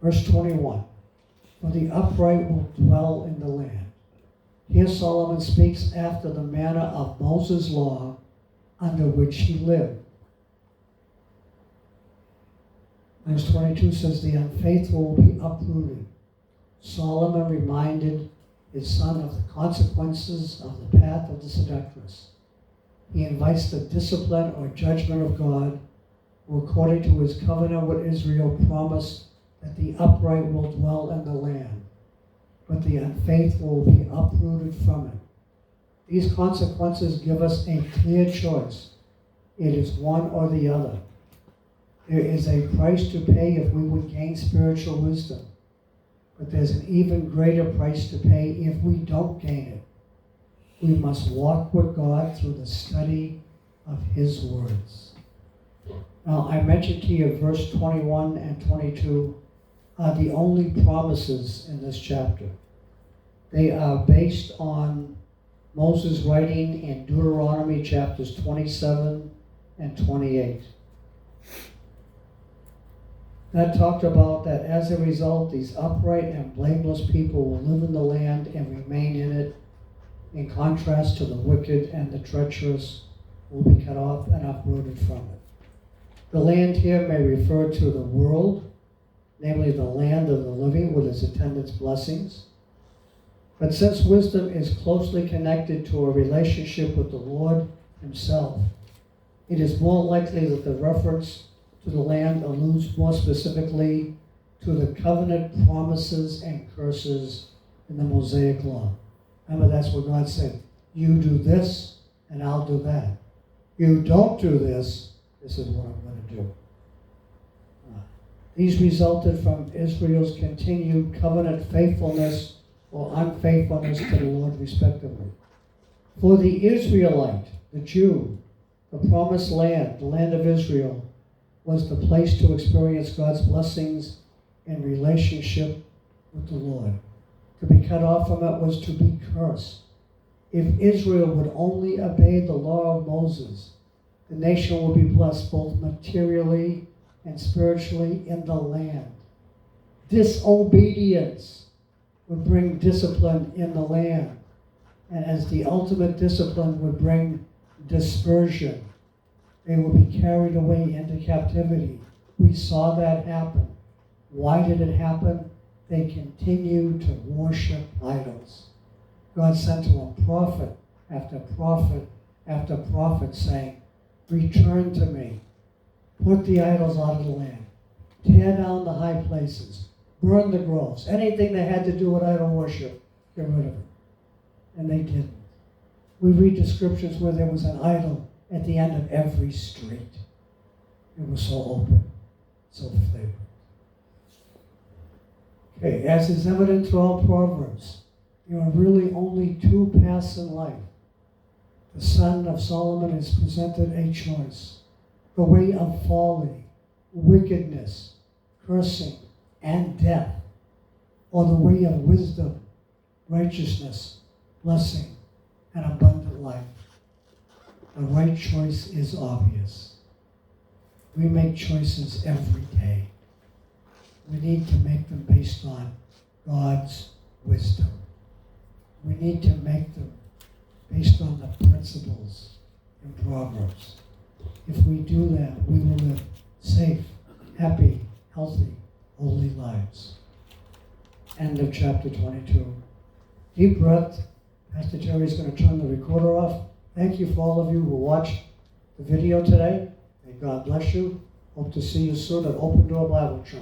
Verse 21, for the upright will dwell in the land. Here Solomon speaks after the manner of Moses' law under which he lived. Verse 22 says, the unfaithful will be uprooted. Solomon reminded his son of the consequences of the path of the seductress. He invites the discipline or judgment of God, who according to his covenant with Israel promised that the upright will dwell in the land, but the unfaithful will be uprooted from it. These consequences give us a clear choice. It is one or the other. There is a price to pay if we would gain spiritual wisdom, but there's an even greater price to pay if we don't gain it. We must walk with God through the study of His words. Now, I mentioned to you verse 21 and 22 are the only promises in this chapter. They are based on Moses' writing in Deuteronomy chapters 27 and 28. That talked about that as a result, these upright and blameless people will live in the land and remain in it, in contrast to the wicked and the treacherous will be cut off and uprooted from it. The land here may refer to the world, namely the land of the living with its attendant blessings. But since wisdom is closely connected to a relationship with the Lord Himself, it is more likely that the reference to the land alludes more specifically to the covenant promises and curses in the Mosaic Law. Remember, that's what God said. You do this, and I'll do that. You don't do this, this is what I'm going to do. These resulted from Israel's continued covenant faithfulness or unfaithfulness to the Lord, respectively. For the Israelite, the Jew, the promised land, the land of Israel, was the place to experience God's blessings in relationship with the Lord. To be cut off from it was to be cursed. If Israel would only obey the law of Moses, the nation would be blessed both materially and spiritually in the land. Disobedience would bring discipline in the land, and as the ultimate discipline would bring dispersion. They would be carried away into captivity. We saw that happen. Why did it happen? They continued to worship idols. God sent to them prophet after prophet after prophet saying, return to me. Put the idols out of the land. Tear down the high places. Burn the groves. Anything that had to do with idol worship, get rid of it. And they didn't. We read descriptions where there was an idol at the end of every street. It was so open, so flagrant. Okay, as is evident throughout Proverbs, there are really only two paths in life. The son of Solomon is presented a choice. The way of folly, wickedness, cursing, and death, or the way of wisdom, righteousness, blessing, and abundant life. The right choice is obvious. We make choices every day. We need to make them based on God's wisdom. We need to make them based on the principles in Proverbs. If we do that, we will live safe, happy, healthy, holy lives. End of chapter 22. Deep breath. Pastor Jerry is going to turn the recorder off. Thank you for all of you who watched the video today. May God bless you. Hope to see you soon at Open Door Bible Church.